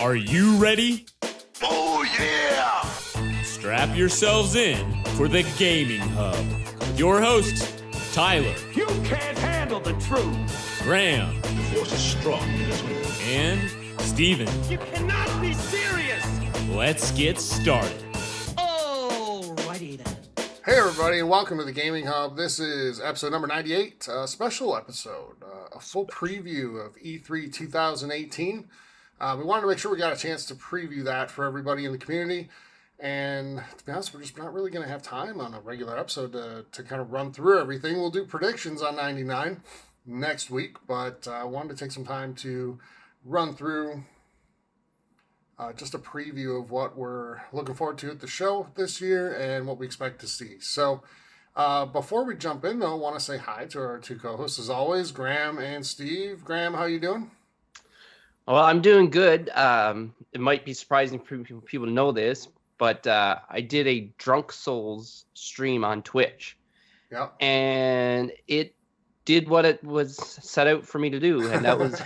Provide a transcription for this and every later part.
Are you ready? Oh, yeah! Strap yourselves in for the Gaming Hub. With your hosts, Tyler. You can't handle the truth! Graham. The force is strong in this one. And Steven. You cannot be serious! Let's get started. Alrighty then. Hey everybody, and welcome to the Gaming Hub. This is episode number 98, a special episode, a full preview of E3 2018. We wanted to make sure we got a chance to preview that for everybody in the community. And to be honest, we're just not really going to have time on a regular episode to kind of run through everything. We'll do predictions on 99 next week, but I wanted to take some time to run through just a preview of what we're looking forward to at the show this year and what we expect to see. So before we jump in, though, I want to say hi to our two co-hosts, as always, Graham and Steve. Graham, how you doing? Well, I'm doing good. It might be surprising for people to know this, but I did a Drunk Souls stream on Twitch. Yeah. And it did what it was set out for me to do, and that was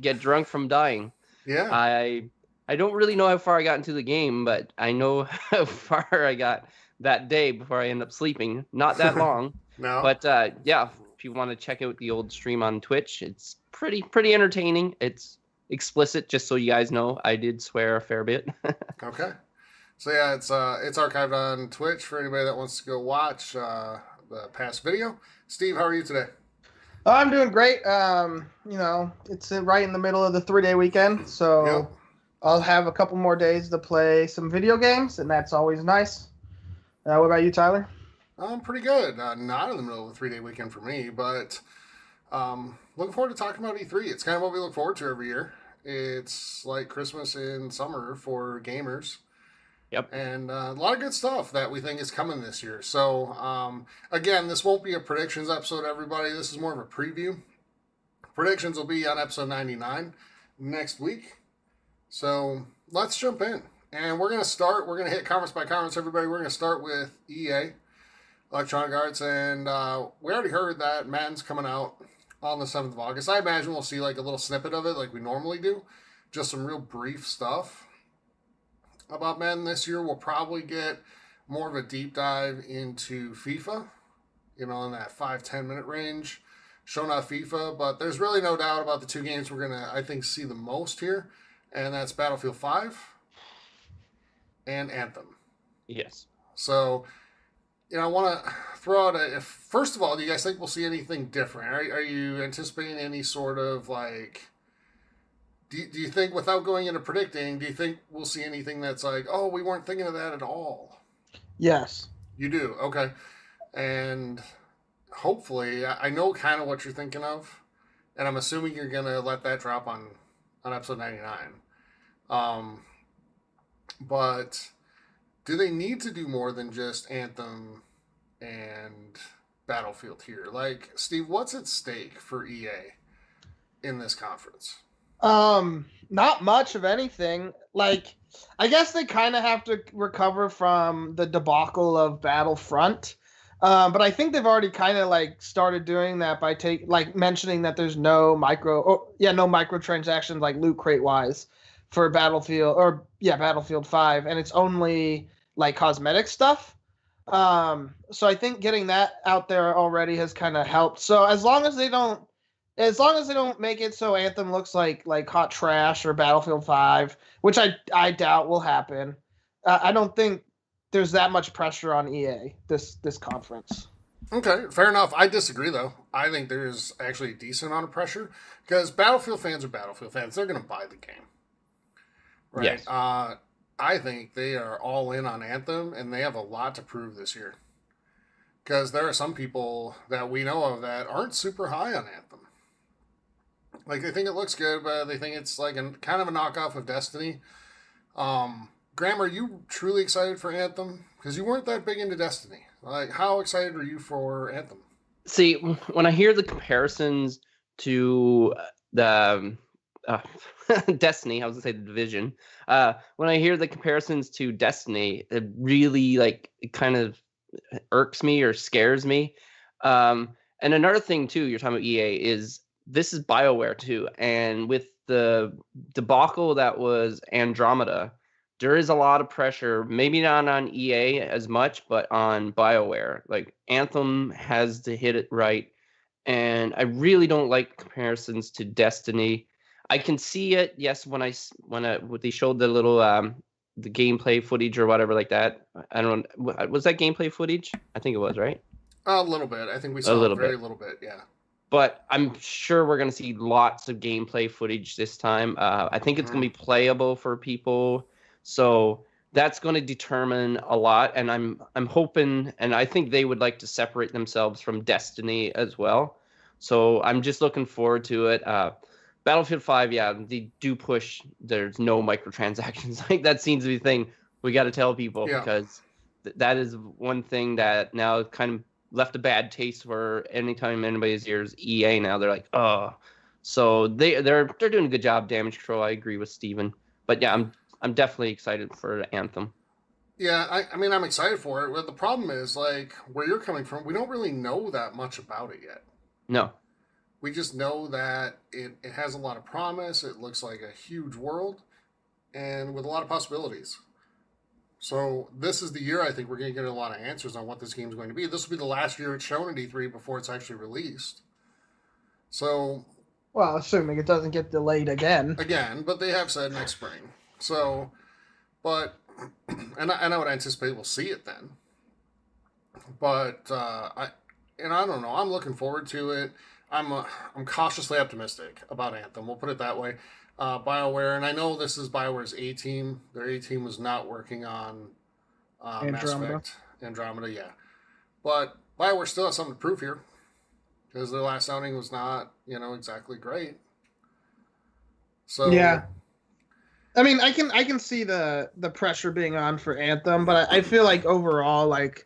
get drunk from dying. Yeah. I don't really know how far I got into the game, but I know how far I got that day before I ended up sleeping. Not that long. No. But yeah, if you want to check out the old stream on Twitch, it's pretty entertaining. It's explicit, just so you guys know. I did swear a fair bit. Okay. So yeah, it's archived on Twitch for anybody that wants to go watch the past video. Steve, how are you today? I'm doing great. It's right in the middle of the 3-day weekend, so Yep. I'll have a couple more days to play some video games, and that's always nice. What about you, Tyler? I'm pretty good. Not in the middle of a 3-day weekend for me, but looking forward to talking about E3. It's kind of what we look forward to every year. It's like Christmas in summer for gamers. Yep. And a lot of good stuff that we think is coming this year. So, again, this won't be a predictions episode, everybody. This is more of a preview. Predictions will be on episode 99 next week. So, let's jump in. And we're going to hit conference by conference, everybody. We're going to start with EA, Electronic Arts. And we already heard that Madden's coming out on the 7th of August. I imagine we'll see like a little snippet of it like we normally do. Just some real brief stuff about Madden this year. We'll probably get more of a deep dive into FIFA, in that 5-10 minute range, showing off FIFA. But there's really no doubt about the two games we're going to, I think, see the most here, and that's Battlefield 5 and Anthem. Yes. So, I want to throw out first of all, do you guys think we'll see anything different? Are you anticipating any sort of like, do you think, without going into predicting, do you think we'll see anything that's like, oh, we weren't thinking of that at all? Yes. You do? Okay. And hopefully, I know kind of what you're thinking of, and I'm assuming you're going to let that drop on episode 99. But do they need to do more than just Anthem and Battlefield here? Like, Steve, what's at stake for EA in this conference? Not much of anything. Like, I guess they kind of have to recover from the debacle of Battlefront. But I think they've already kind of like started doing that by mentioning that there's no microtransactions like loot crate wise for Battlefield 5, and it's only like cosmetic stuff. So I think getting that out there already has kind of helped. So as long as they don't make it so Anthem looks like hot trash or Battlefield 5, which I doubt will happen, I don't think there's that much pressure on EA this conference. Okay, fair enough. I disagree, though. I think there's actually a decent amount of pressure because Battlefield fans are Battlefield fans. They're going to buy the game. Right? Yes. I think they are all in on Anthem, and they have a lot to prove this year. Because there are some people that we know of that aren't super high on Anthem. Like, they think it looks good, but they think it's like kind of a knockoff of Destiny. Graham, are you truly excited for Anthem? Because you weren't that big into Destiny. Like, how excited are you for Anthem? See, when I hear the comparisons to the Destiny, I was going to say the Division. When I hear the comparisons to Destiny, it really, it kind of irks me or scares me. And another thing, too, you're talking about EA, is this is BioWare, too. And with the debacle that was Andromeda, there is a lot of pressure, maybe not on EA as much, but on BioWare. Like Anthem has to hit it right, and I really don't like comparisons to Destiny. I can see it, yes, when they showed the little the gameplay footage or whatever like that. I don't know, was that gameplay footage? I think it was, right? A little bit. I think we saw a little bit, yeah. But I'm sure we're going to see lots of gameplay footage this time. I think it's going to be playable for people. So that's going to determine a lot. And I'm hoping, and I think they would like to separate themselves from Destiny as well. So I'm just looking forward to it. Battlefield 5, yeah, they do push. There's no microtransactions. Like that seems to be the thing we got to tell people, because that is one thing that now kind of left a bad taste for anytime anybody hears EA now. They're like, oh. So they're doing a good job, Damage Control. I agree with Steven. But yeah, I'm definitely excited for Anthem. Yeah, I mean, I'm excited for it. But the problem is, like, where you're coming from, we don't really know that much about it yet. No. We just know that it has a lot of promise. It looks like a huge world, and with a lot of possibilities. So this is the year I think we're going to get a lot of answers on what this game is going to be. This will be the last year it's shown at E3 before it's actually released. So, well, assuming it doesn't get delayed again. But they have said next spring. So, but, and I would anticipate we'll see it then. But I don't know. I'm looking forward to it. I'm cautiously optimistic about Anthem. We'll put it that way. BioWare, and I know this is BioWare's A team. Their A team was not working on Mass Effect. Andromeda, yeah. But BioWare still has something to prove here, because their last outing was not, exactly great. So yeah, I mean, I can see the pressure being on for Anthem, but I feel like overall, like,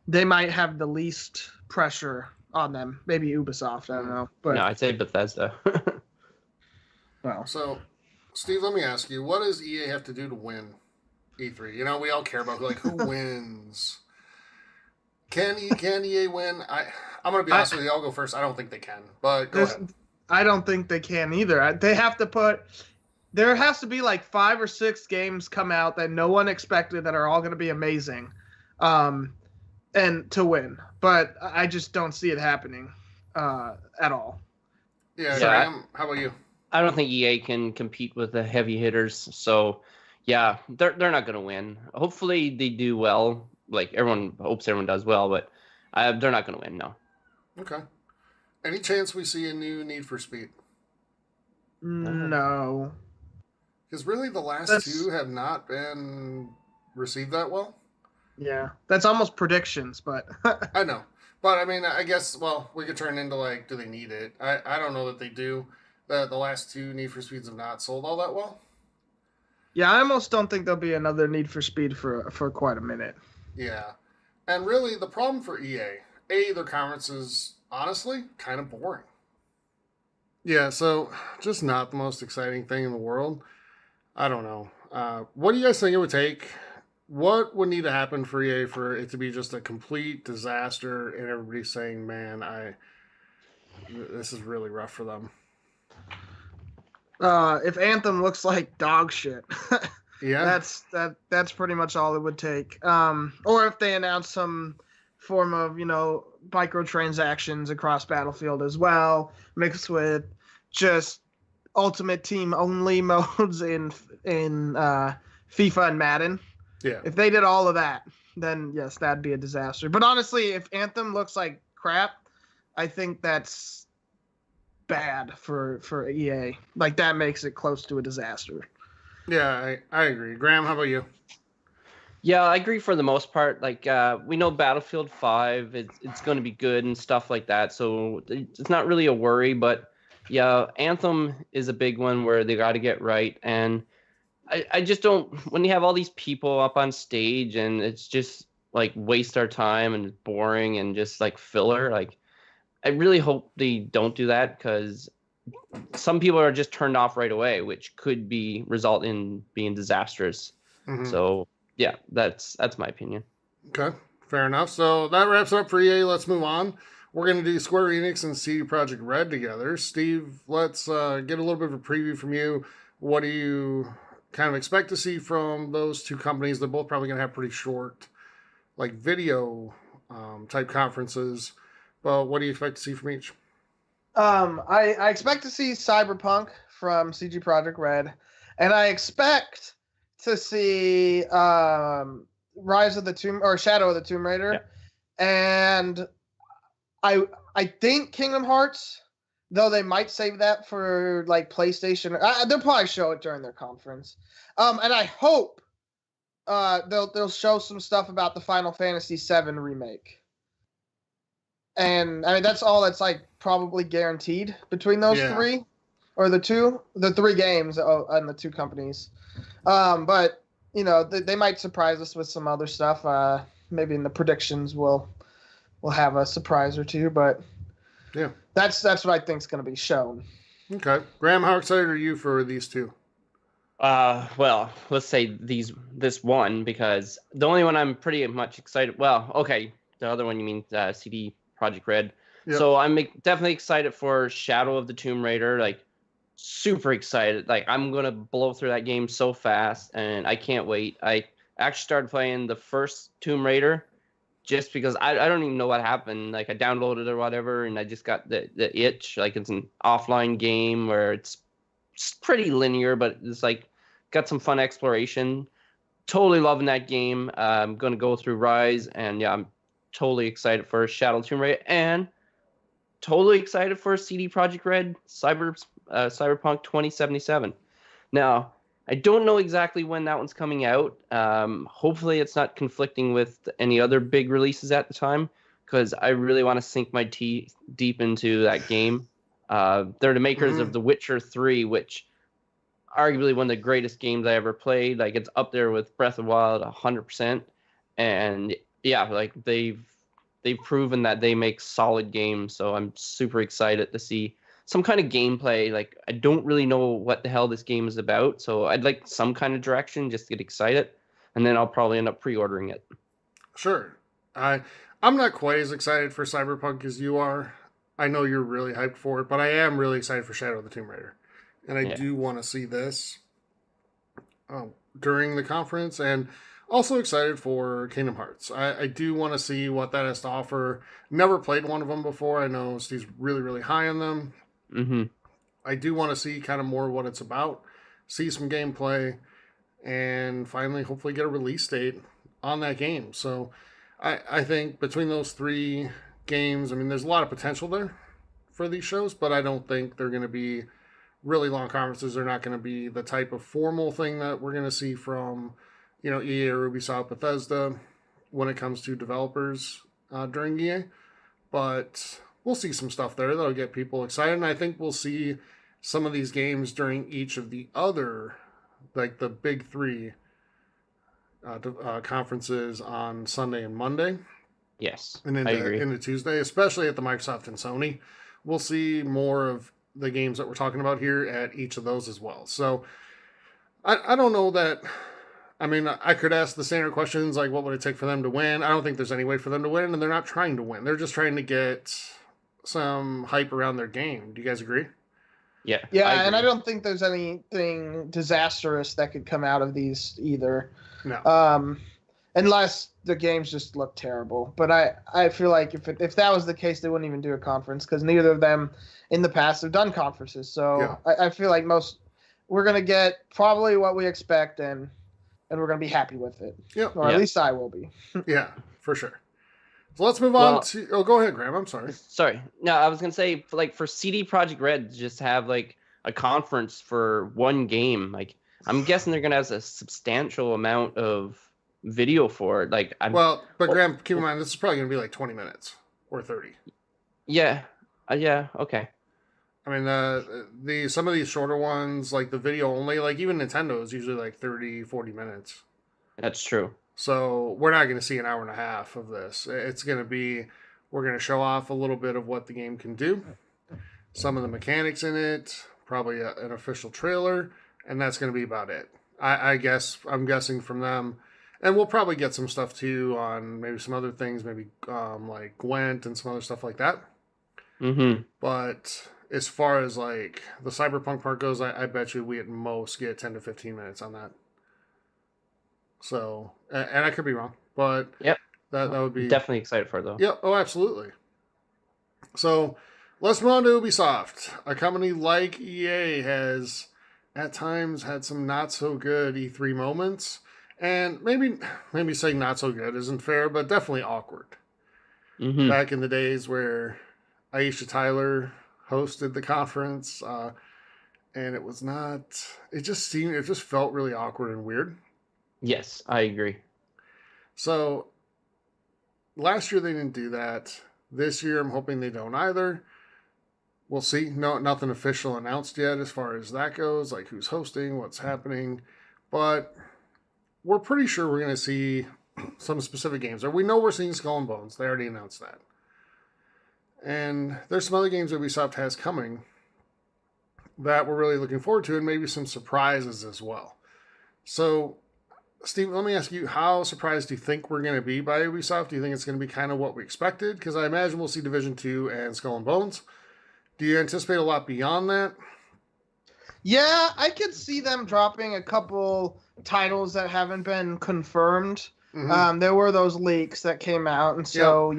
they might have the least pressure on them. Maybe Ubisoft, I don't know. But no, I'd say Bethesda. Well, so, Steve, let me ask you, what does EA have to do to win E3? We all care about, like, who wins. Can EA win? I'm going to be honest with you. I'll go first. I don't think they can, but go ahead. I don't think they can either. They have to there has to be like 5 or 6 games come out that no one expected that are all going to be amazing, and to win. But I just don't see it happening at all. Yeah, Graham, how about you? I don't think EA can compete with the heavy hitters. So, yeah, they're not going to win. Hopefully they do well. Like, everyone hopes everyone does well, but they're not going to win, no. Okay. Any chance we see a new Need for Speed? No. Because really the last two have not been received that well. Yeah. That's almost predictions, but... I know. But, I mean, I guess, well, we could turn into, like, do they need it? I don't know that they do. The last 2 Need for Speeds have not sold all that well. Yeah, I almost don't think there'll be another Need for Speed for quite a minute. Yeah. And really, the problem for EA, their conference is, honestly, kind of boring. Yeah, so just not the most exciting thing in the world. I don't know. What do you guys think it would take? What would need to happen for EA for it to be just a complete disaster and everybody's saying, man, this is really rough for them? If Anthem looks like dog shit, yeah, that's pretty much all it would take. Or if they announce some form of microtransactions across Battlefield as well, mixed with just Ultimate Team only modes in FIFA and Madden. Yeah, if they did all of that, then yes, that'd be a disaster. But honestly, if Anthem looks like crap, I think that's bad for EA. Like, that makes it close to a disaster. Yeah, I agree. Graham, how about you? Yeah, I agree for the most part. Like, we know Battlefield 5, it's going to be good and stuff like that, so it's not really a worry. But yeah, Anthem is a big one where they got to get right. And I just don't, when you have all these people up on stage and it's just like waste our time and boring and just like filler, like, I really hope they don't do that, because some people are just turned off right away, which could result in being disastrous. Mm-hmm. So yeah, that's my opinion. Okay, fair enough. So that wraps it up for EA. Let's move on. we're going to do Square Enix and CD Projekt Red together. Steve, let's get a little bit of a preview from you. What do you kind of expect to see from those two companies? They're both probably going to have pretty short, like video type conferences. But what do you expect to see from each? I expect to see Cyberpunk from CG Projekt Red, and I expect to see Rise of the Tomb or Shadow of the Tomb Raider, and I think Kingdom Hearts, though they might save that for like PlayStation. They'll probably show it during their conference, and I hope they'll show some stuff about the Final Fantasy VII remake. And I mean that's all that's like probably guaranteed between those three, or the three games and the two companies. But you know they might surprise us with some other stuff. Maybe in the predictions we'll have a surprise or two. But yeah, that's what I think is going to be shown. Okay, Graham, how excited are you for these two? Well, let's say this one, because the only one I'm pretty much excited. Well, okay, the other one you mean CD Projekt Red. Yep. So I'm definitely excited for Shadow of the Tomb Raider. Like, super excited. Like, I'm gonna blow through that game so fast, and I can't wait. I actually started playing the first Tomb Raider just because I don't even know what happened. Like, I downloaded it or whatever, and I just got the itch. Like, it's an offline game where it's pretty linear, but it's like got some fun exploration. Totally loving that game. I'm gonna go through Rise, and yeah, I'm totally excited for Shadow of the Tomb Raider, and totally excited for CD Projekt Red Cyberpunk 2077. Now, I don't know exactly when that one's coming out. Hopefully it's not conflicting with any other big releases at the time, because I really want to sink my teeth deep into that game. They're the makers of The Witcher 3, which arguably one of the greatest games I ever played. Like, it's up there with Breath of the Wild 100%. And yeah, like they've proven that they make solid games, so I'm super excited to see some kind of gameplay. Like, I don't really know what the hell this game is about, so I'd like some kind of direction just to get excited, and then I'll probably end up pre-ordering it. Sure. I'm not quite as excited for Cyberpunk as you are. I know you're really hyped for it, but I am really excited for Shadow of the Tomb Raider, and I do want to see this during the conference, and also excited for Kingdom Hearts. I do want to see what that has to offer. Never played one of them before. I know Steve's really, really high on them. Mm-hmm. I do want to see kind of more what it's about, see some gameplay, and finally, hopefully, get a release date on that game. So I think between those three games, I mean, there's a lot of potential there for these shows, but I don't think they're going to be really long conferences. They're not going to be the type of formal thing that we're going to see from EA or Ubisoft, Bethesda, when it comes to developers during EA. But we'll see some stuff there that'll get people excited. And I think we'll see some of these games during each of the other, like the big three conferences on Sunday and Monday. Yes, and I agree. Into Tuesday, especially at the Microsoft and Sony. We'll see more of the games that we're talking about here at each of those as well. So I don't know that... I mean, I could ask the standard questions like, what would it take for them to win? I don't think there's any way for them to win, and they're not trying to win. They're just trying to get some hype around their game. Do you guys agree? Yeah. Yeah, and I don't think there's anything disastrous that could come out of these either. No. Unless the games just look terrible. But I feel like if that was the case, they wouldn't even do a conference, because neither of them in the past have done conferences. So yeah. I feel like we're going to get probably what we expect, and we're going to be happy with it. Yep. Or at least I will be. Yeah, for sure. So let's move on to... Oh, go ahead, Graham. I'm sorry. Sorry. No, I was going to say, like, for CD Projekt Red, just have, like, a conference for one game. Like, I'm guessing they're going to have a substantial amount of video for it. Like, Graham, keep in mind, this is probably going to be, like, 20 minutes or 30. Yeah. Yeah, okay. I mean, some of these shorter ones, like the video only, like even Nintendo is usually like 30, 40 minutes. That's true. So we're not going to see an hour and a half of this. It's going to be, we're going to show off a little bit of what the game can do, some of the mechanics in it, probably an official trailer, and that's going to be about it. I'm guessing from them, And we'll probably get some stuff too on maybe some other things, maybe like Gwent and some other stuff like that. Mm-hmm. But as far as like the Cyberpunk part goes, I bet you we at most get 10 to 15 minutes on that. So, and I could be wrong, but Yep. that would be Definitely excited for it, though. Yep. Oh, absolutely. So let's move on to Ubisoft. A company like EA has at times had some not so good E3 moments. And maybe saying not so good isn't fair, but definitely awkward. Mm-hmm. Back in the days where Aisha Tyler hosted the conference, and it just felt really awkward and weird. Yes, I agree. So last year they didn't do that. This year I'm hoping they don't either. We'll see. No, nothing official announced yet as far as that goes, like who's hosting, what's happening. But we're pretty sure we're going to see some specific games. Or we know we're seeing Skull and Bones. They already announced that. And there's some other games that Ubisoft has coming that we're really looking forward to, and maybe some surprises as well. So, Steve, let me ask you, how surprised do you think we're going to be by Ubisoft? Do you think it's going to be kind of what we expected? Because I imagine we'll see Division 2 and Skull and Bones. Do you anticipate a lot beyond that? Yeah, I could see them dropping a couple titles that haven't been confirmed. Mm-hmm. There were those leaks that came out, and so,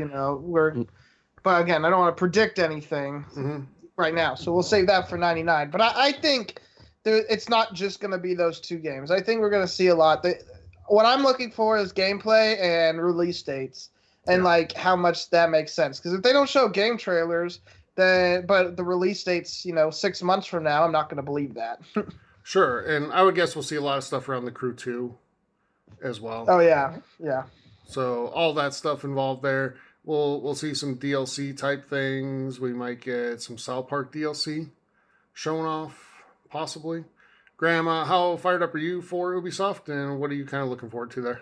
but again, I don't want to predict anything right now, so we'll save that for 99. But I think it's not just going to be those two games. I think we're going to see a lot. What I'm looking for is gameplay and release dates, and like how much that makes sense. Because if they don't show game trailers, but the release date's 6 months from now, I'm not going to believe that. Sure, and I would guess we'll see a lot of stuff around the Crew 2 as well. Oh yeah. So all that stuff involved there. We'll see some DLC type things. We might get some South Park DLC shown off, possibly. Graham, how fired up are you for Ubisoft, and what are you kind of looking forward to there?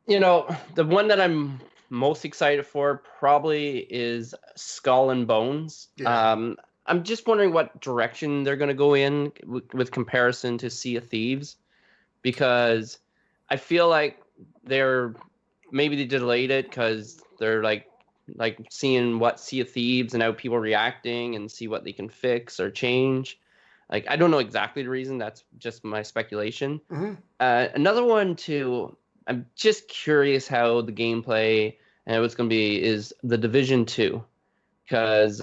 The one that I'm most excited for probably is Skull and Bones. Yeah. I'm just wondering what direction they're going to go in with comparison to Sea of Thieves, because I feel like maybe they delayed it because they're like seeing what Sea of Thieves and how people are reacting and see what they can fix or change. Like, I don't know exactly the reason. That's just my speculation. Mm-hmm. Another one too, I'm just curious how the gameplay and what's going to be is the Division 2, because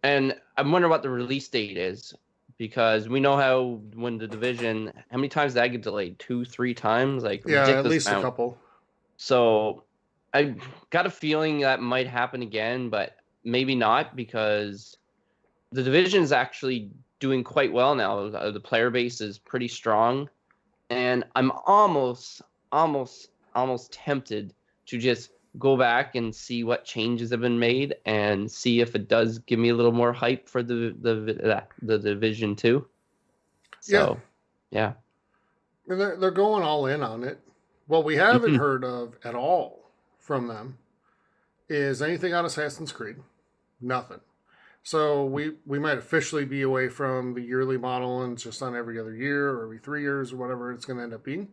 and I'm wondering what the release date is, because we know how when the Division, how many times did that get delayed? 2-3 times, like at least a couple. So I got a feeling that might happen again, but maybe not, because the Division is actually doing quite well now. The player base is pretty strong, and I'm almost tempted to just go back and see what changes have been made and see if it does give me a little more hype for the Division 2. So, yeah. And they're going all in on it. What we haven't heard of at all from them is anything on Assassin's Creed. Nothing. So we might officially be away from the yearly model, and it's just on every other year or every 3 years or whatever it's going to end up being.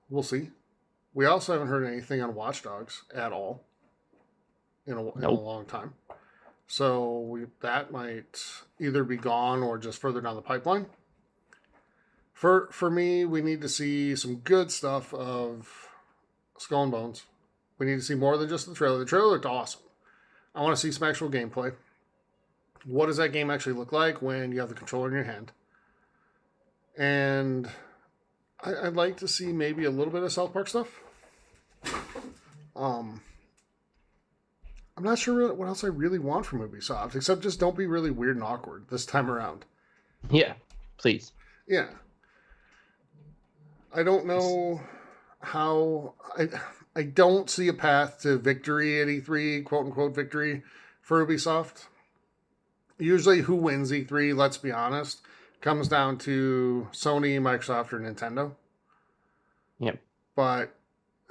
We'll see. We also haven't heard anything on Watch Dogs at all in a long time. So that might either be gone or just further down the pipeline. For me, we need to see some good stuff of Skull and Bones. We need to see more than just the trailer. The trailer looked awesome. I want to see some actual gameplay. What does that game actually look like when you have the controller in your hand? And I'd like to see maybe a little bit of South Park stuff. I'm not sure what else I really want from Ubisoft, except just don't be really weird and awkward this time around. Yeah, please. Yeah. I don't know how... I don't see a path to victory at E3, quote-unquote victory, for Ubisoft. Usually who wins E3, let's be honest, comes down to Sony, Microsoft, or Nintendo. Yep. But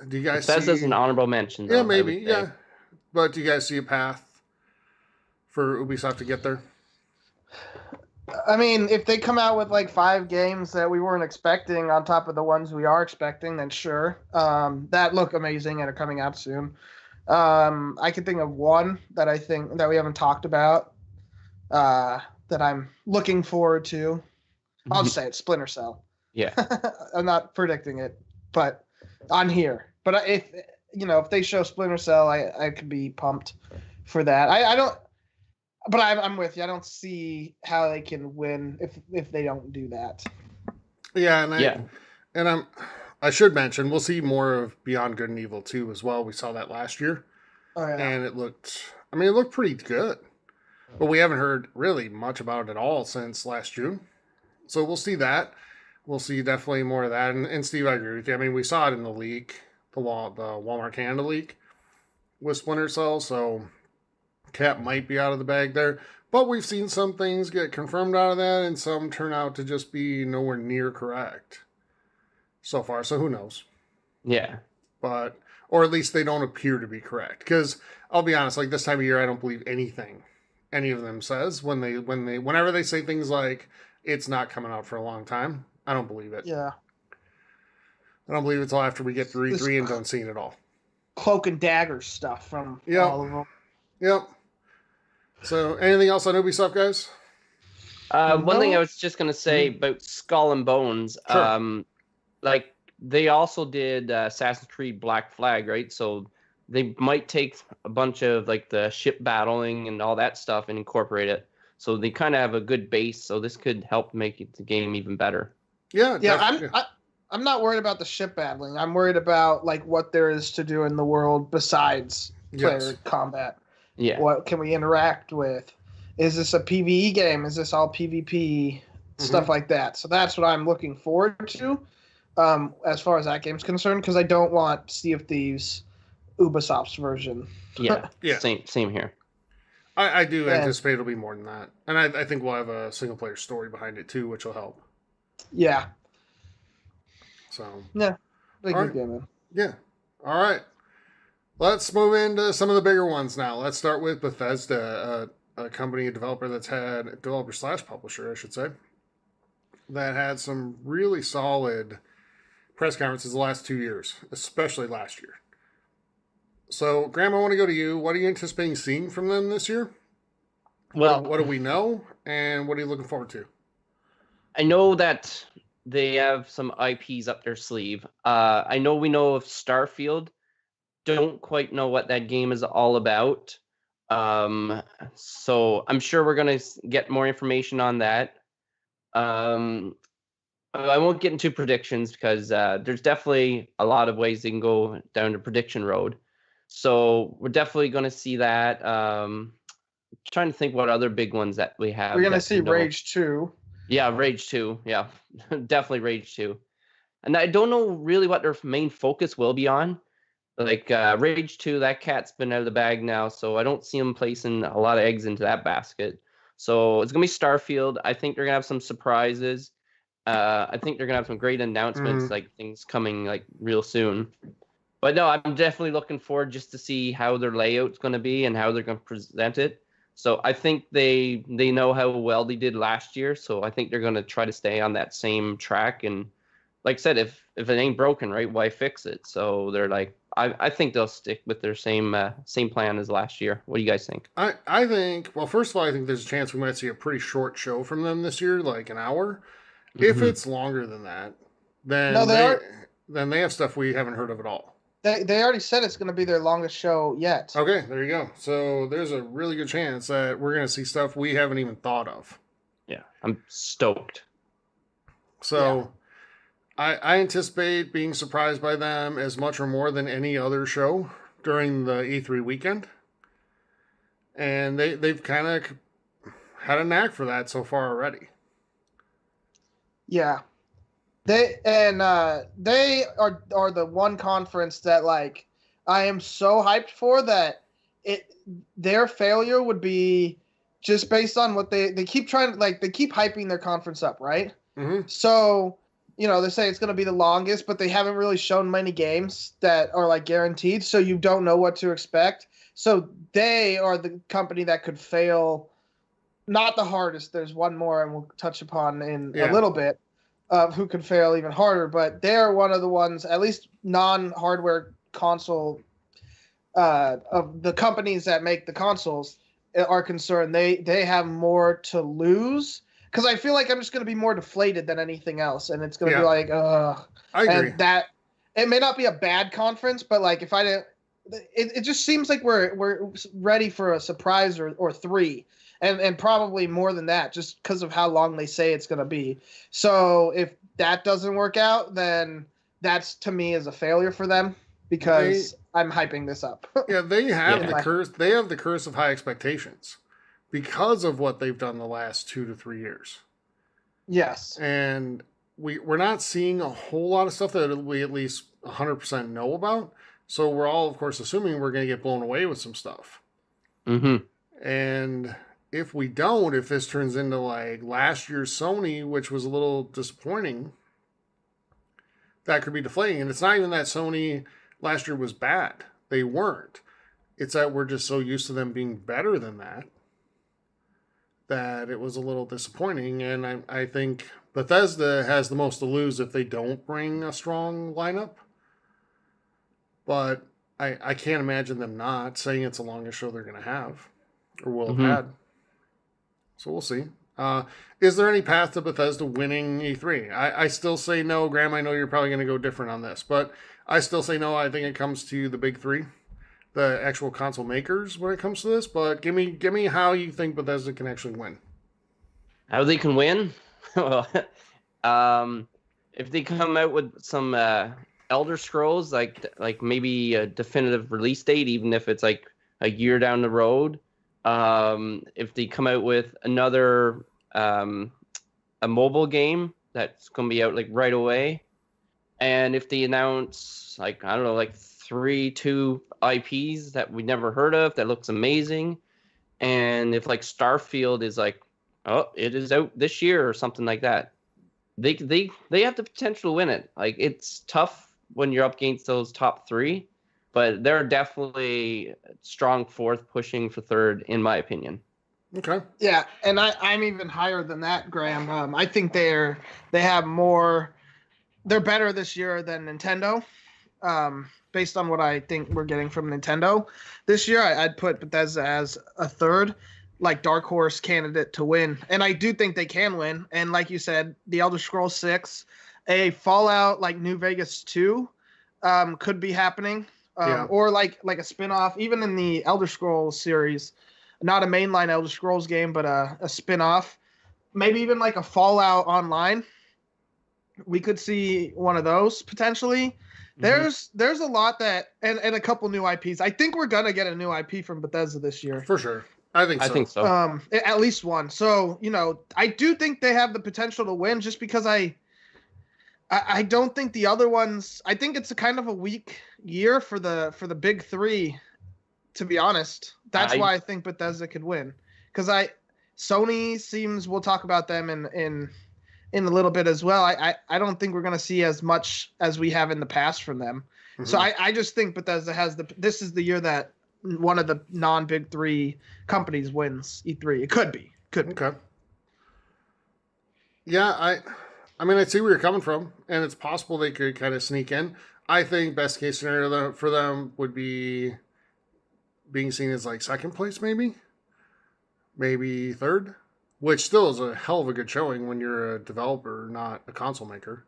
do you guys Bethesda's an honorable mention, though, yeah, maybe, yeah. But do you guys see a path for Ubisoft to get there? I mean, if they come out with like 5 games that we weren't expecting on top of the ones we are expecting, then sure. That look amazing and are coming out soon. I can think of one that I think that we haven't talked about that I'm looking forward to. I'll just say it, Splinter Cell. Yeah. I'm not predicting it, but on here. But if they show Splinter Cell, I could be pumped for that. I don't. But I'm with you. I don't see how they can win if they don't do that. Yeah, I should mention we'll see more of Beyond Good and Evil 2 as well. We saw that last year, and it looked pretty good. But we haven't heard really much about it at all since last June. So we'll see that. We'll see definitely more of that. And Steve, I agree with you. I mean, we saw it in the leak, the Walmart Canada leak with Splinter Cell. So Cap might be out of the bag there. But we've seen some things get confirmed out of that, and some turn out to just be nowhere near correct so far. So who knows? Yeah. But, or at least they don't appear to be correct. Because I'll be honest, like this time of year, I don't believe anything any of them says whenever they say things like it's not coming out for a long time. I don't believe it. Yeah. I don't believe it until after we get to E3 and don't see it at all. Cloak and Dagger stuff from all of them. Yep. So, anything else on Ubisoft, guys? One thing I was just going to say about Skull and Bones, Sure. like they also did Assassin's Creed Black Flag, right? So they might take a bunch of like the ship battling and all that stuff and incorporate it. So they kind of have a good base. So this could help make the game even better. Yeah. I'm not worried about the ship battling. I'm worried about like what there is to do in the world besides player combat. Yeah. What can we interact with? Is this a PvE game? Is this all PvP? Stuff like that. So that's what I'm looking forward to as far as that game's concerned, because I don't want Sea of Thieves Ubisoft's version. Yeah. Yeah. Same here. I do anticipate it'll be more than that. And I think we'll have a single player story behind it too, which will help. Yeah. So. Yeah. Big All right. game, man. Yeah. All right. Let's move into some of the bigger ones now. Let's start with Bethesda, a company, a developer that's had, developer/publisher, I should say, that had some really solid press conferences the last 2 years, especially last year. So, Graham, I want to go to you. What are you anticipating seeing from them this year? Well, what do we know, and what are you looking forward to? I know that they have some IPs up their sleeve. I know we know of Starfield. Don't quite know what that game is all about. So I'm sure we're going to get more information on that. I won't get into predictions because there's definitely a lot of ways they can go down the prediction road. So we're definitely going to see that. Trying to think what other big ones that we have. We're going to see Rage 2. Yeah, Rage 2. Yeah, definitely Rage 2. And I don't know really what their main focus will be on. Like Rage 2, that cat's been out of the bag now, so I don't see them placing a lot of eggs into that basket. So it's going to be Starfield. I think they're going to have some surprises. I think they're going to have some great announcements, like things coming like real soon. But no, I'm definitely looking forward just to see how their layout's going to be and how they're going to present it. So I think they know how well they did last year, so I think they're going to try to stay on that same track. And like I said, if it ain't broken, right, why fix it? So they're like, I think they'll stick with their same plan as last year. What do you guys think? I think, well, first of all, I think there's a chance we might see a pretty short show from them this year, like an hour. If it's longer than that, then then they have stuff we haven't heard of at all. They already said it's going to be their longest show yet. Okay, there you go. So there's a really good chance that we're going to see stuff we haven't even thought of. Yeah, I'm stoked. So I anticipate being surprised by them as much or more than any other show during the E3 weekend. And they've kind of had a knack for that so far already. Yeah. They are the one conference that like I am so hyped for that their failure would be just based on what they keep trying, like they keep hyping their conference up, right? Mm-hmm. So, they say it's going to be the longest, but they haven't really shown many games that are like guaranteed, so you don't know what to expect. So they are the company that could fail not the hardest. There's one more, and we'll touch upon in Yeah. a little bit of who could fail even harder. But they're one of the ones, at least non-hardware console, of the companies that make the consoles are concerned. They have more to lose, because I feel like I'm just going to be more deflated than anything else, and it's going to be like, ugh. I agree. And that it may not be a bad conference, but like if I didn't, it just seems like we're ready for a surprise or three. And probably more than that, just because of how long they say it's going to be. So if that doesn't work out, then that's, to me, is a failure for them, because I'm hyping this up. Yeah, they have Yeah. the curse. They have the curse of high expectations because of what they've done the last 2 to 3 years. Yes. And we're not seeing a whole lot of stuff that we at least 100% know about. So we're all, of course, assuming we're going to get blown away with some stuff. Mm-hmm. And if we don't, if this turns into like last year's Sony, which was a little disappointing, that could be deflating. And it's not even that Sony last year was bad. They weren't. It's that we're just so used to them being better than that it was a little disappointing. And I think Bethesda has the most to lose if they don't bring a strong lineup. But I can't imagine them not, saying it's the longest show they're going to have or will have had. So we'll see. Is there any path to Bethesda winning E3? I still say no. Graham, I know you're probably going to go different on this, but I still say no. I think it comes to the big three, the actual console makers, when it comes to this. But give me how you think Bethesda can actually win. How they can win? Well, if they come out with some Elder Scrolls, like maybe a definitive release date, even if it's like a year down the road. If they come out with another a mobile game that's going to be out like right away, and if they announce like, I don't know, like 2 IPs that we never heard of that looks amazing, and if like Starfield is like, oh, it is out this year or something like that, they have the potential to win it. Like, it's tough when you're up against those top 3. But they're definitely strong fourth, pushing for third, in my opinion. Okay. Yeah, and I'm even higher than that, Graham. I think they have more. They're better this year than Nintendo, based on what I think we're getting from Nintendo this year. I'd put Bethesda as a third, like dark horse candidate to win, and I do think they can win. And like you said, the Elder Scrolls 6, a Fallout like New Vegas 2, could be happening. Or like a spin-off, even in the Elder Scrolls series, not a mainline Elder Scrolls game, but a spin-off, maybe even like a Fallout Online. We could see one of those potentially. There's a lot that, and a couple new IPs. I think we're gonna get a new IP from Bethesda this year. For sure. I think so. At least one. So, I do think they have the potential to win, just because I don't think the other ones. I think it's a kind of a weak year for the big 3, to be honest. That's why I think Bethesda could win, because Sony seems, we'll talk about them in a little bit as well. I don't think we're going to see as much as we have in the past from them. Mm-hmm. So I just think Bethesda has this is the year that one of the non-big 3 companies wins E3. It could be. Okay. Yeah, I mean, I see where you're coming from, and it's possible they could kind of sneak in. I think best case scenario for them would be being seen as like second place, maybe third, which still is a hell of a good showing when you're a developer, not a console maker.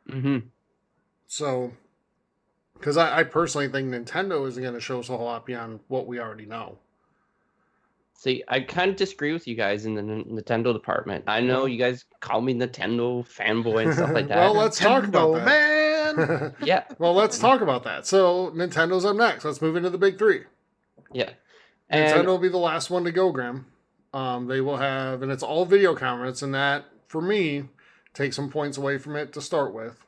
Mm-hmm. So, because I personally think Nintendo isn't going to show us a whole lot beyond what we already know. See, I kind of disagree with you guys in the Nintendo department. I know you guys call me Nintendo fanboy and stuff like that. Well, let's talk about that. Man! Yeah. Well, let's talk about that. So, Nintendo's up next. Let's move into the big 3. Yeah. Nintendo will be the last one to go, Graham. They will have, and it's all video conference, and that, for me, takes some points away from it to start with.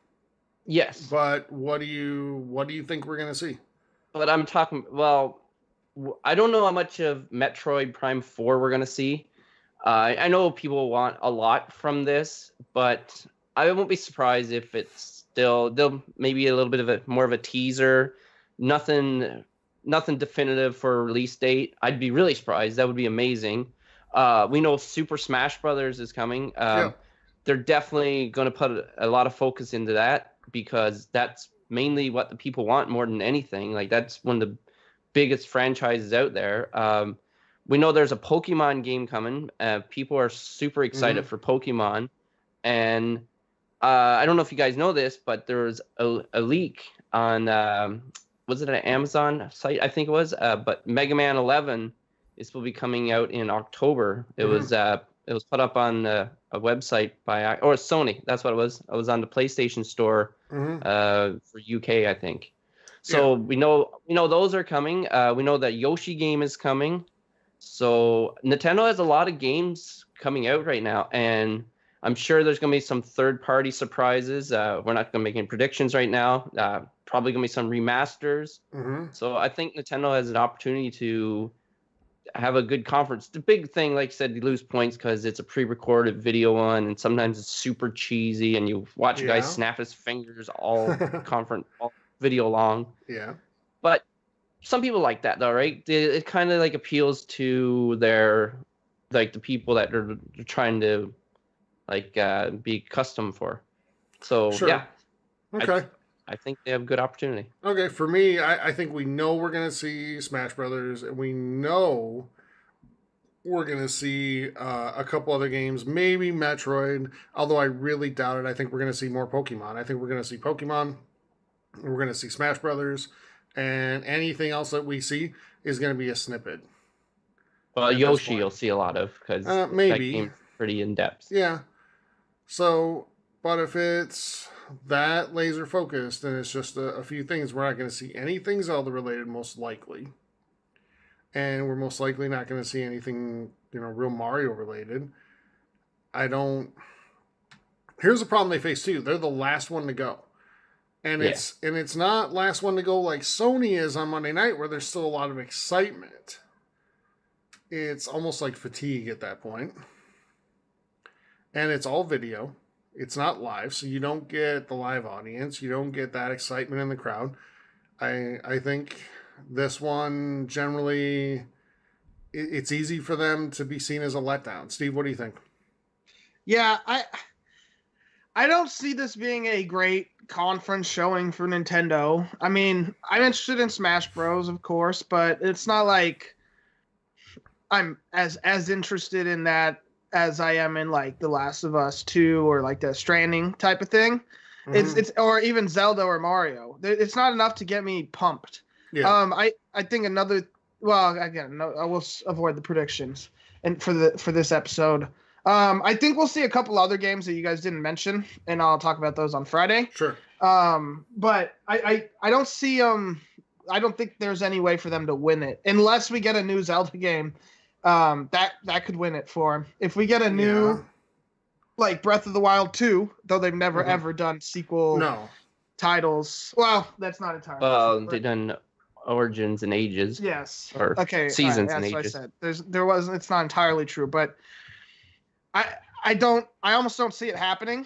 Yes. But what do you think we're going to see? But I'm talking, well, I don't know how much of Metroid Prime 4 we're going to see. I know people want a lot from this, but I won't be surprised if it's still maybe a little bit of more of a teaser. Nothing definitive for a release date. I'd be really surprised. That would be amazing. We know Super Smash Brothers is coming. Yeah. They're definitely going to put a lot of focus into that because that's mainly what the people want more than anything. Like that's one of the biggest franchises out there. We know there's a Pokemon game coming. People are super excited for Pokemon, and I don't know if you guys know this, but there was a leak on was it an Amazon site? I think it was. But Mega Man 11 is will be coming out in October. It was put up on a website by Sony. That's what it was. It was on the PlayStation Store for UK, I think. So we know those are coming. We know that Yoshi game is coming. So Nintendo has a lot of games coming out right now, and I'm sure there's going to be some third-party surprises. We're not going to make any predictions right now. Probably going to be some remasters. So I think Nintendo has an opportunity to have a good conference. The big thing, like I said, you lose points because it's a pre-recorded video one, and sometimes it's super cheesy, and you watch a guy snap his fingers all all video long. Yeah. But some people like that though, right? It kind of like appeals to their the people that they're trying to be custom for. So yeah. Okay. I think they have good opportunity. Okay, for me, I think we know we're going to see Smash Brothers, and we know we're going to see a couple other games, maybe Metroid, although I really doubt it. I think we're going to see more Pokemon. I think we're going to see Pokemon, we're going to see Smash Brothers, and anything else that we see is going to be a snippet. Well, Yoshi you'll see a lot of, because maybe. that game's pretty in-depth. Yeah. So, but if it's that laser focused and it's just a few things, we're not going to see anything Zelda related, most likely, and we're most likely not going to see anything real Mario related. Here's the problem they face too. They're the last one to go, and it's not last one to go like Sony is on Monday night, where there's still a lot of excitement. It's almost like fatigue at that point, and it's all video. It's not live, so you don't get the live audience. You don't get that excitement in the crowd. I think this one, generally, it's easy for them to be seen as a letdown. Steve, what do you think? Yeah, I don't see this being a great conference showing for Nintendo. I mean, I'm interested in Smash Bros, of course, but it's not like I'm as interested in that as I am in like The Last of Us 2 or like the Stranding type of thing. It's or even Zelda or Mario. It's not enough to get me pumped. Yeah. I think another. Well, again, no, I will avoid the predictions and for this episode. I think we'll see a couple other games that you guys didn't mention, and I'll talk about those on Friday. Sure. But I don't see I don't think there's any way for them to win it unless we get a new Zelda game. That could win it for him. If we get a new, like Breath of the Wild 2, though they've never ever done sequel titles. Well, that's not entirely true. They've done Origins and Ages. Yes. Or Seasons and Ages. Ages. It's not entirely true, but I almost don't see it happening.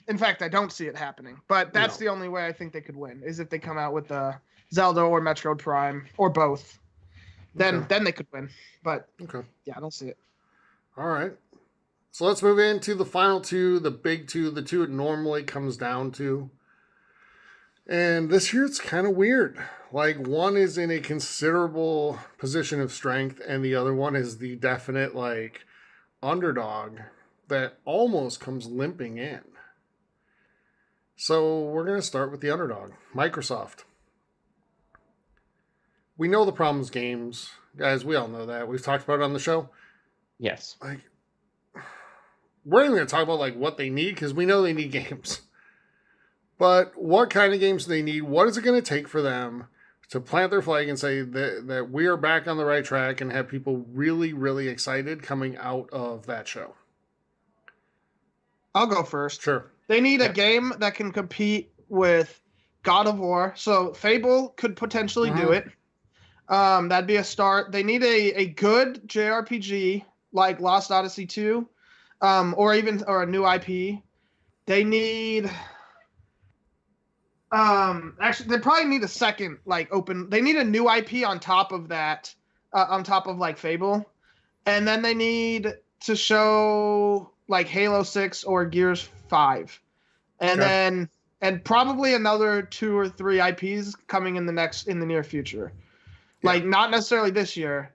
In fact, I don't see it happening. But that's the only way I think they could win, is if they come out with Zelda or Metroid Prime or both. Then they could win. But yeah, I don't see it. All right. So let's move into the final two, the big two, the two it normally comes down to. And this year it's kind of weird. Like, one is in a considerable position of strength, and the other one is the definite, underdog that almost comes limping in. So we're going to start with the underdog, Microsoft. We know the problem's games. Guys, we all know that. We've talked about it on the show. Yes. We're not even going to talk about, what they need, because we know they need games. But what kind of games do they need? What is it going to take for them to plant their flag and say that we are back on the right track and have people really, really excited coming out of that show? I'll go first. Sure. They need a game that can compete with God of War. So Fable could potentially do it. That'd be a start. They need a good JRPG like Lost Odyssey 2, or a new IP. They need actually they probably need a second open. They need a new IP on top of that, on top of Fable. and then they need to show like Halo 6 or Gears 5. And then probably another 2 or 3 IPs coming in the near future. Yeah. Like not necessarily this year,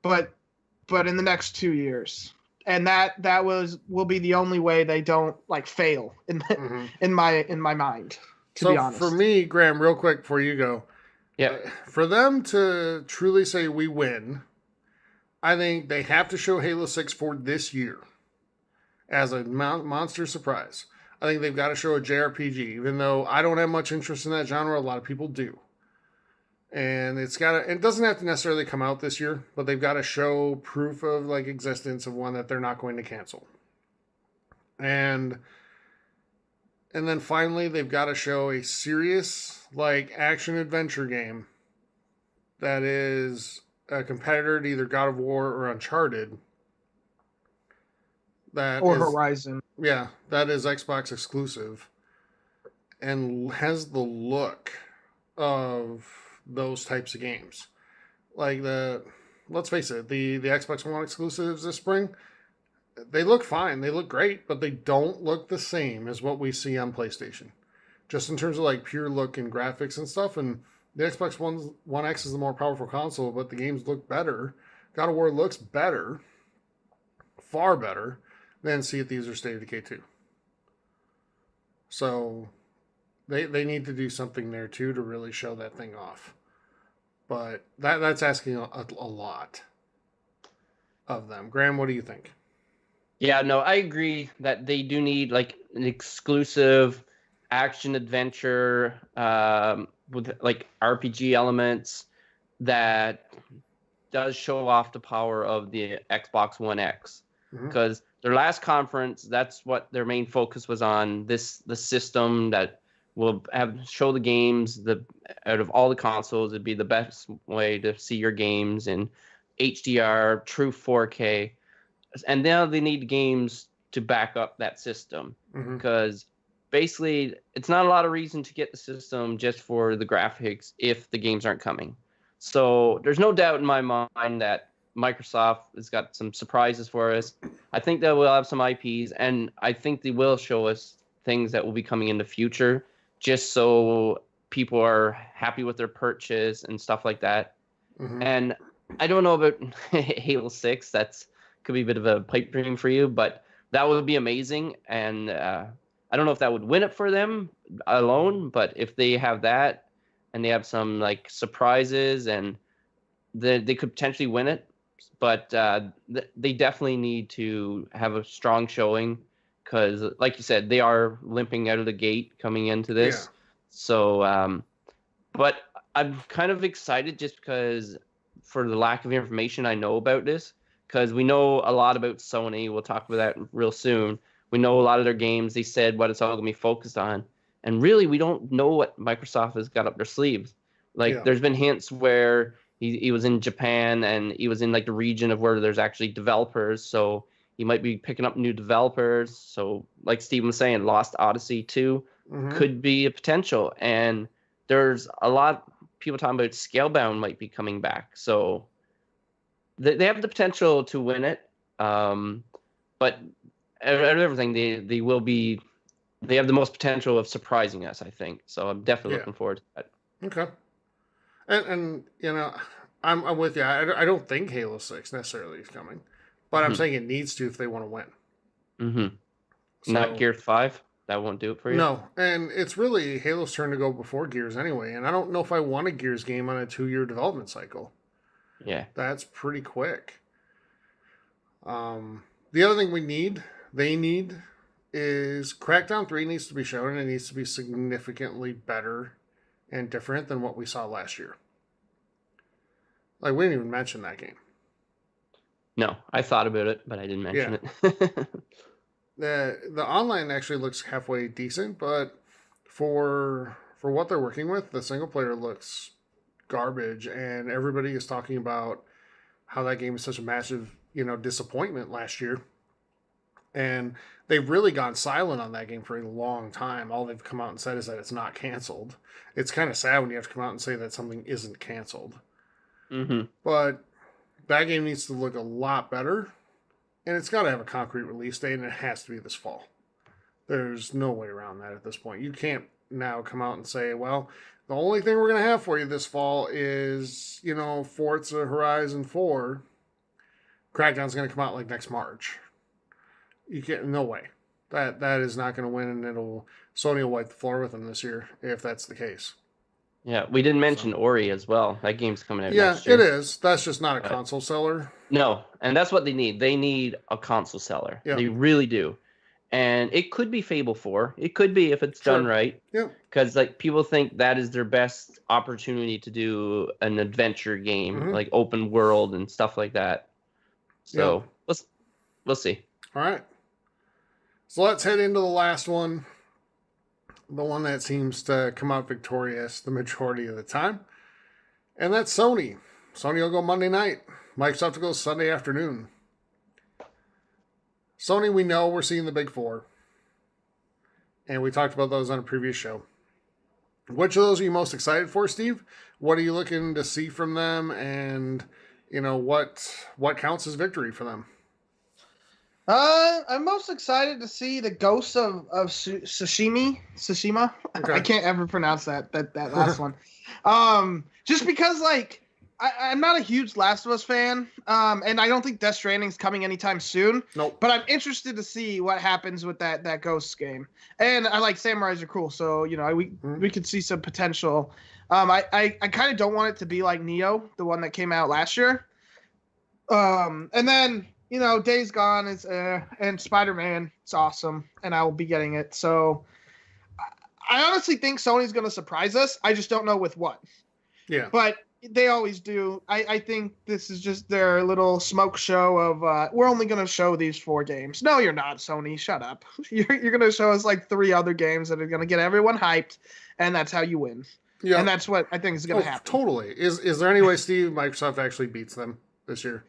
but in the next 2 years. And that will be the only way they don't like fail in my mind, to be honest. For me, Graham, real quick before you go. Yeah. For them to truly say we win, I think they have to show Halo 6 for this year as a monster surprise. I think they've got to show a JRPG, even though I don't have much interest in that genre. A lot of people do. And it doesn't have to necessarily come out this year, but they've got to show proof of like existence of one that they're not going to cancel. And then finally, they've got to show a serious like action adventure game that is a competitor to either God of War or Uncharted. Horizon. Yeah, that is Xbox exclusive and has the look of those types of games. Like let's face it, the Xbox One exclusives this spring, they look fine, they look great, but they don't look the same as what we see on PlayStation. Just in terms of like pure look and graphics and stuff, and the Xbox One X is the more powerful console, but the games look better. God of War looks better, far better, than Sea of Thieves or State of Decay 2. So they need to do something there too to really show that thing off. But that's asking a lot of them. Graham, what do you think? Yeah, no, I agree that they do need like an exclusive action adventure with like RPG elements that does show off the power of the Xbox One X. Because their last conference, that's what their main focus was on. The system that will show the games out of all the consoles. It'd be the best way to see your games in HDR, true 4K. And now they need games to back up that system. Because basically, it's not a lot of reason to get the system just for the graphics if the games aren't coming. So there's no doubt in my mind that Microsoft has got some surprises for us. I think that we'll have some IPs, and I think they will show us things that will be coming in the future, just so people are happy with their purchase and stuff like that. And I don't know about Halo 6. That's could be a bit of a pipe dream for you, but that would be amazing. And I don't know if that would win it for them alone, but if they have that and they have some like surprises, and they could potentially win it. But they definitely need to have a strong showing because, like you said, they are limping out of the gate coming into this. Yeah. So, but I'm kind of excited just because for the lack of information I know about this, because we know a lot about Sony. We'll talk about that real soon. We know a lot of their games. They said what it's all going to be focused on. And really, we don't know what Microsoft has got up their sleeves. Like, there's been hints where he was in Japan and he was in like the region of where there's actually developers. So he might be picking up new developers. So like Steven was saying, Lost Odyssey 2 could be a potential. And there's a lot of people talking about Scalebound might be coming back. So they have the potential to win it. But out of everything, they have the most potential of surprising us, I think. So I'm definitely looking forward to that. Okay. And you know, I'm with you. I don't think Halo 6 necessarily is coming, but I'm saying it needs to if they want to win. So, not Gears 5? That won't do it for you? No, and it's really Halo's turn to go before Gears anyway, and I don't know if I want a Gears game on a 2-year development cycle. Yeah. That's pretty quick. The other thing they need, is Crackdown 3 needs to be shown, and it needs to be significantly better and different than what we saw last year. Like, we didn't even mention that game. No, I thought about it, but I didn't mention it. The online actually looks halfway decent, but for what they're working with, the single player looks garbage, and everybody is talking about how that game is such a massive, disappointment last year. And they've really gone silent on that game for a long time. All they've come out and said is that it's not canceled. It's kind of sad when you have to come out and say that something isn't canceled. But that game needs to look a lot better, and it's got to have a concrete release date, and it has to be this fall. There's no way around that at this point. You can't now come out and say, well, the only thing we're going to have for you this fall is, Forza Horizon 4. Crackdown's going to come out like next March. You can't, no way. That is not going to win, and Sony will wipe the floor with them this year if that's the case. Yeah, we didn't mention Ori as well. That game's coming out next year. year. It is. That's just not a console seller. No, and that's what they need. They need a console seller. Yeah. They really do. And it could be Fable 4. It could be if it's done right. Yeah. Because people think that is their best opportunity to do an adventure game, like open world and stuff like that. So we'll see. All right. So let's head into the last one. The one that seems to come out victorious the majority of the time. And that's Sony. Sony will go Monday night. Microsoft will go Sunday afternoon. Sony, we know we're seeing the big four. And we talked about those on a previous show. Which of those are you most excited for, Steve? What are you looking to see from them? And, what counts as victory for them? I'm most excited to see the Ghosts of Tsushima. Okay. I can't ever pronounce that last one. Just because I'm not a huge Last of Us fan, and I don't think Death Stranding's coming anytime soon. Nope. But I'm interested to see what happens with that Ghosts game. And I like samurais are cool, so we could see some potential. I kind of don't want it to be like Neo, the one that came out last year. And then. Days Gone is and Spider-Man, it's awesome, and I will be getting it. So I honestly think Sony's going to surprise us. I just don't know with what. Yeah. But they always do. I think this is just their little smoke show of we're only going to show these 4 games. No, you're not, Sony. Shut up. You're going to show us 3 other games that are going to get everyone hyped, and that's how you win. Yeah. And that's what I think is going to happen. Totally. Is there any way, Steve, Microsoft actually beats them this year?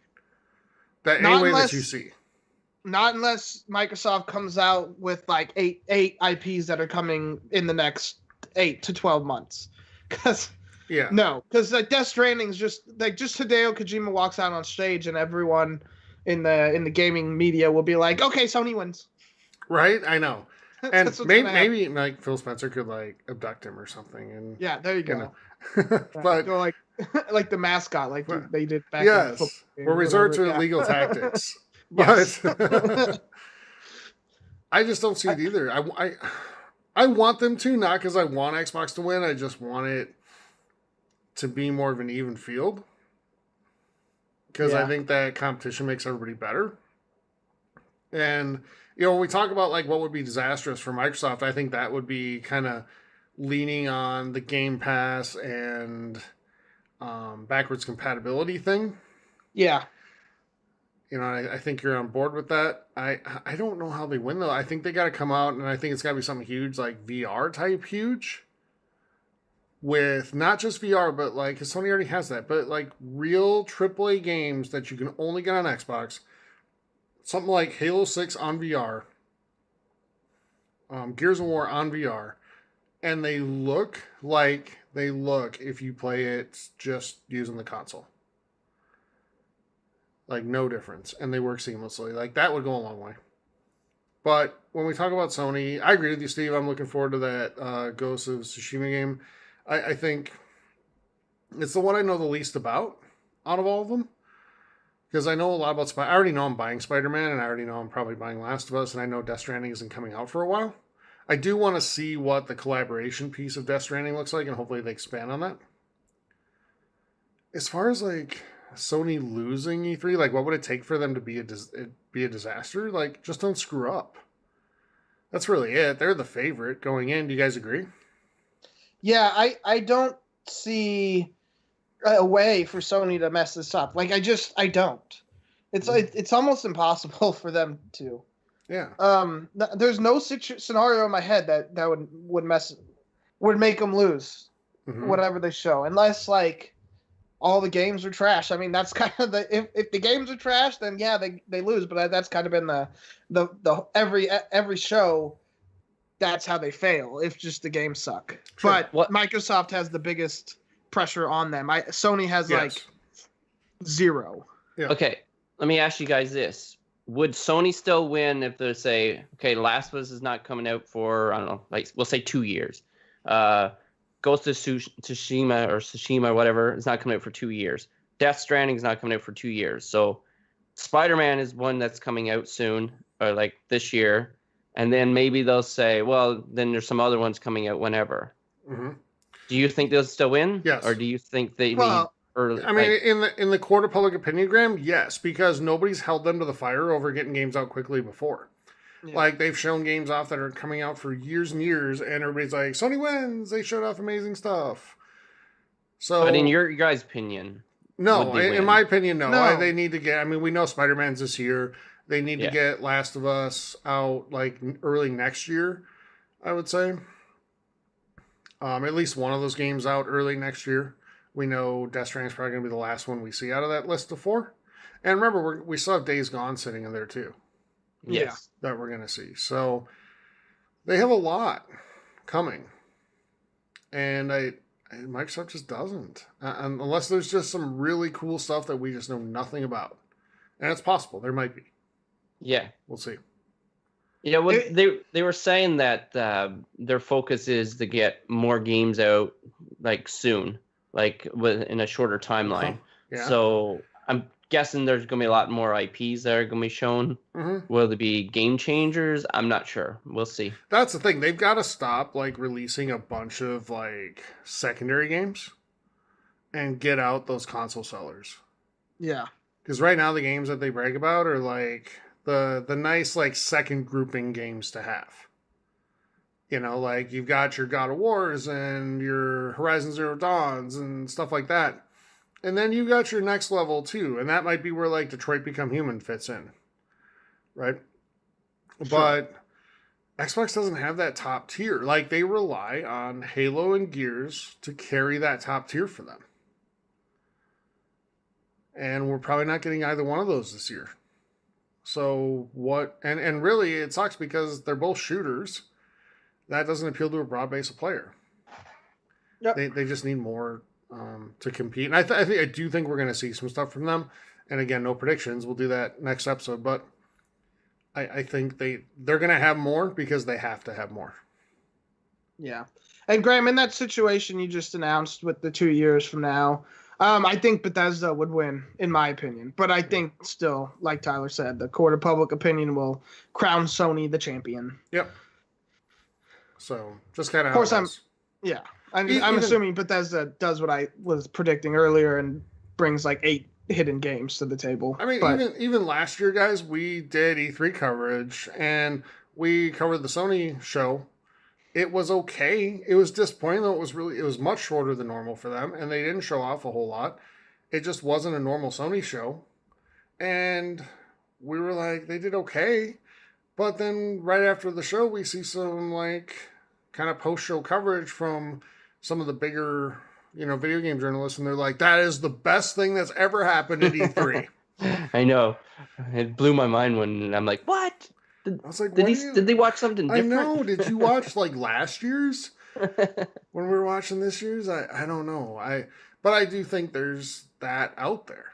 Any way that you see. Not unless Microsoft comes out with 8 IPs that are coming in the next 8 to 12 months. Because Death Stranding is just Hideo Kojima walks out on stage and everyone in the gaming media will be like, okay, Sony wins. Right, I know. And maybe Phil Spencer could abduct him or something. And yeah, there you go. But go like the mascot, they did back. Yes, we'll resort to illegal tactics. But I just don't see it either. I want them to, not because I want Xbox to win. I just want it to be more of an even field. Because I think that competition makes everybody better. And when we talk about what would be disastrous for Microsoft, I think that would be kind of leaning on the Game Pass and backwards compatibility thing. Yeah. I think you're on board with that. I don't know how they win, though. I think they got to come out, and I think it's got to be something huge, like VR type huge. With not just VR, but because Sony already has that, but real AAA games that you can only get on Xbox. Something like Halo 6 on VR. Gears of War on VR. And they look like they look if you play it just using the console. No difference. And they work seamlessly. That would go a long way. But when we talk about Sony, I agree with you, Steve. I'm looking forward to that Ghost of Tsushima game. I think it's the one I know the least about out of all of them. Because I know a lot about I already know I'm buying Spider-Man, and I already know I'm probably buying Last of Us, and I know Death Stranding isn't coming out for a while. I do want to see what the collaboration piece of Death Stranding looks like, and hopefully they expand on that. As far as Sony losing E3, what would it take for them to be a disaster? Just don't screw up. That's really it. They're the favorite going in. Do you guys agree? Yeah, I don't see a way for Sony to mess this up. I don't. It's almost impossible for them to. Yeah. There's no scenario in my head that would make them lose whatever they show, unless all the games are trash. I mean, that's kind of if the games are trash, then yeah, they lose. But that's kind of been the every show. That's how they fail. If just the games suck. Sure. But Microsoft has the biggest pressure on them. Sony has 0. Yeah. Okay, let me ask you guys this. Would Sony still win if they say, okay, Last of Us is not coming out for, I don't know, like we'll say 2 years. Ghost of Tsushima or whatever is not coming out for 2 years. Death Stranding is not coming out for 2 years. So Spider-Man is one that's coming out soon, or like this year. And then maybe they'll say, well, then there's some other ones coming out whenever. Mm-hmm. Do you think they'll still win? Yes. Or do you think they Well, need early? I mean, in the court of public opinion, Graham, yes, because nobody's held them to the fire over getting games out quickly before. Yeah. Like, they've shown games off that are coming out for years and years, and everybody's like, Sony wins! They showed off amazing stuff. So, But in your guys' opinion, no, would they in win? my opinion, no. No. They need to get, I mean, we know Spider-Man's this year. They need to get Last of Us out, like, early next year, I would say. At least one of those games out early next year. We know Death Stranding's probably going to be the last one we see out of that list of 4. And remember, we still have Days Gone sitting in there, too, yes. that we're going to see. So, they have a lot coming. And Microsoft just doesn't. Unless there's just some really cool stuff that we just know nothing about. And it's possible. There might be. Yeah. We'll see. Yeah, well, they were saying that their focus is to get more games out like soon, like in a shorter timeline. Yeah. So I'm guessing there's going to be a lot more IPs that are going to be shown. Mm-hmm. Will there be game changers? I'm not sure. We'll see. That's the thing. They've got to stop like releasing a bunch of like secondary games and get out those console sellers. Yeah. Because right now the games that they brag about are like the nice like second grouping games to have. You know, like you've got your God of Wars and your Horizon Zero Dawns and stuff like that. And then you got your next level too. And that might be where like Detroit Become Human fits in. Right? Sure. But Xbox doesn't have that top tier. Like they rely on Halo and Gears to carry that top tier for them. And we're probably not getting either one of those this year. So what, and really it sucks because they're both shooters. That doesn't appeal to a broad base of player. Yep. They just need more to compete. And I do think we're going to see some stuff from them. And again, no predictions. We'll do that next episode. But I think they're going to have more because they have to have more. Yeah. And Graham, in that situation you just announced with the 2 years from now, I think Bethesda would win, in my opinion. But I think still, like Tyler said, the court of public opinion will crown Sony the champion. Yep. So, just kind of... Of course, I'm assuming Bethesda does what I was predicting earlier and brings like 8 hidden games to the table. I mean, even last year, guys, we did E3 coverage, and we covered the Sony show. It was okay. It was disappointing, though. It was much shorter than normal for them, and they didn't show off a whole lot. It just wasn't a normal Sony show. And we were like, they did okay. But then right after the show, we see some like kind of post-show coverage from some of the bigger, video game journalists, and they're like, that is the best thing that's ever happened at E3. I know. It blew my mind when I'm like, what? I was like, did they watch something different? I know. Did you watch like last year's when we were watching this year's? I don't know. But I do think there's that out there.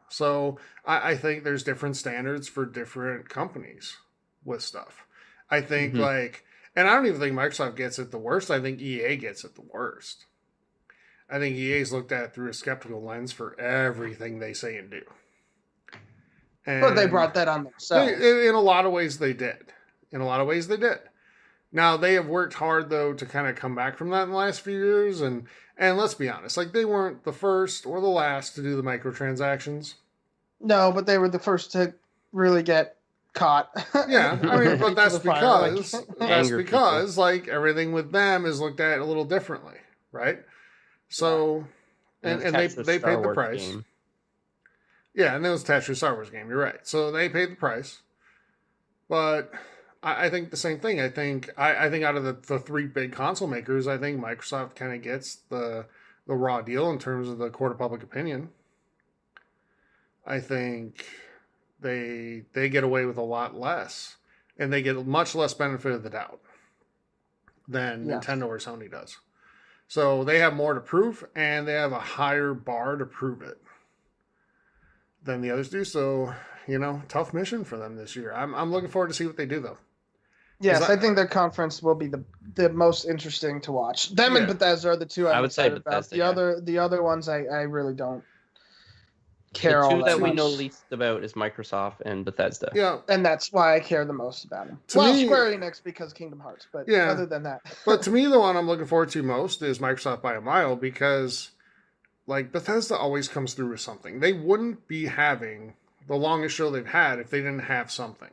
So I think there's different standards for different companies with stuff. I think and I don't even think Microsoft gets it the worst. I think EA gets it the worst. I think EA's looked at through a skeptical lens for everything they say and do. But they brought that on themselves. In a lot of ways, they did. Now, they have worked hard, though, to kind of come back from that in the last few years. And let's be honest, like, they weren't the first or the last to do the microtransactions. No, but they were the first to really get caught. Yeah, I mean, but that's because, like, everything with them is looked at a little differently, right? So, and they paid the price. Game. Yeah, and it was attached to a Star Wars game. You're right. So they paid the price. But I think the same thing. I think out of the 3 big console makers, I think Microsoft kind of gets the raw deal in terms of the court of public opinion. I think they get away with a lot less, and they get much less benefit of the doubt than Nintendo or Sony does. So they have more to prove, and they have a higher bar to prove it than the others do. So, tough mission for them this year. I'm looking forward to see what they do, though. Yes, I think their conference will be the most interesting to watch. Them and Bethesda are the two I would say about. The other ones I really don't care all that much. The two that we know least about is Microsoft and Bethesda. Yeah. And that's why I care the most about them. Square Enix because Kingdom Hearts, but other than that. But to me, the one I'm looking forward to most is Microsoft by a mile because, Bethesda always comes through with something. They wouldn't be having the longest show they've had if they didn't have something.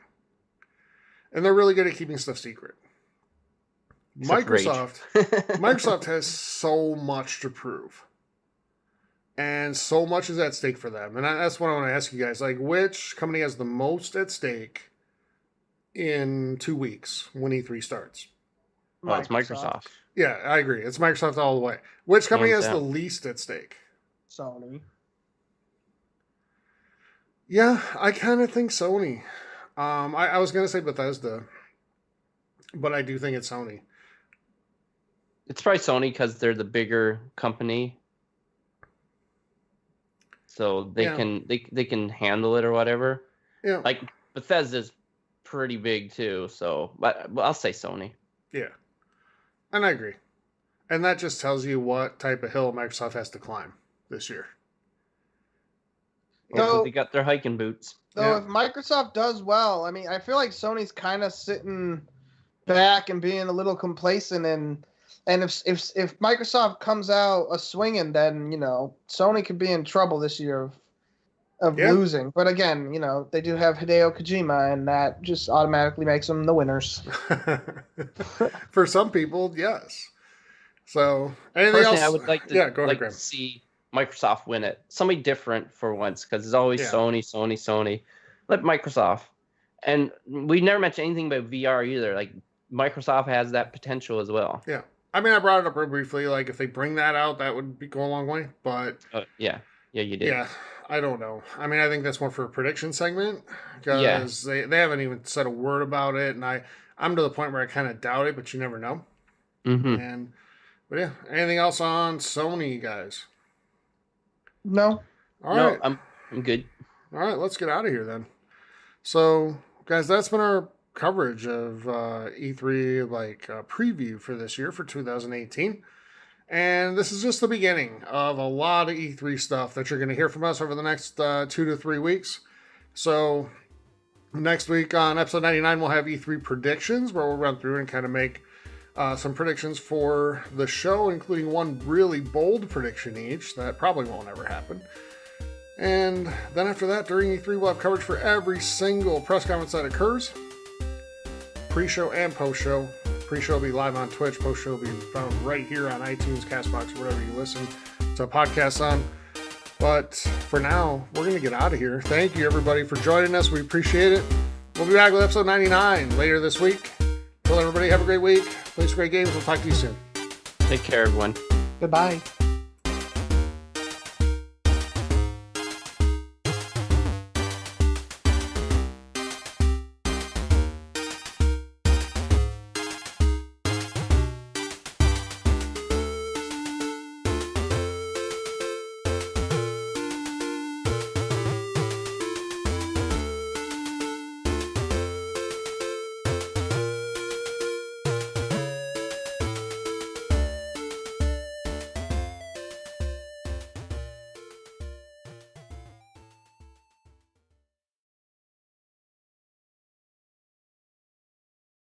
And they're really good at keeping stuff secret. Microsoft has so much to prove. And so much is at stake for them. And that's what I want to ask you guys. Which company has the most at stake in 2 weeks when E3 starts? Oh, it's Microsoft. Yeah, I agree. It's Microsoft all the way. Which company has the least at stake? Sony. Yeah, I kind of think Sony. I was going to say Bethesda, but I do think it's Sony. It's probably Sony because they're the bigger company. So they can handle it or whatever. Yeah. Bethesda's pretty big too, so but I'll say Sony. Yeah. And I agree. And that just tells you what type of hill Microsoft has to climb this year. So they got their hiking boots. So if Microsoft does well, I feel like Sony's kind of sitting back and being a little complacent, and if Microsoft comes out a swinging, then Sony could be in trouble this year of losing. But again, they do have Hideo Kojima, and that just automatically makes them the winners. For some people, yes. So anything else? I would like to see Microsoft win it. Somebody different for once, because it's always Sony. Let Microsoft. And we never mentioned anything about VR either. Microsoft has that potential as well. Yeah. I brought it up real briefly. If they bring that out, that would go a long way. But yeah, you did. Yeah, I don't know. I think that's more for a prediction segment because they haven't even said a word about it, and I'm to the point where I kind of doubt it, but you never know. Mm-hmm. But yeah, anything else on Sony, guys? No. All right. I'm good. All right, let's get out of here then. So, guys, that's been our coverage of E3 preview for this year for 2018. And this is just the beginning of a lot of E3 stuff that you're going to hear from us over the next 2 to 3 weeks. So next week on episode 99, we'll have E3 predictions where we'll run through and kind of make some predictions for the show, including one really bold prediction each that probably won't ever happen. And then after that, during E3, we'll have coverage for every single press conference that occurs. Pre-show and post-show. Pre-show will be live on Twitch. Post-show will be found right here on iTunes, CastBox, wherever you listen to podcasts on. But for now, we're going to get out of here. Thank you, everybody, for joining us. We appreciate it. We'll be back with episode 99 later this week. Until everybody, have a great week. Play some great games. We'll talk to you soon. Take care, everyone. Goodbye.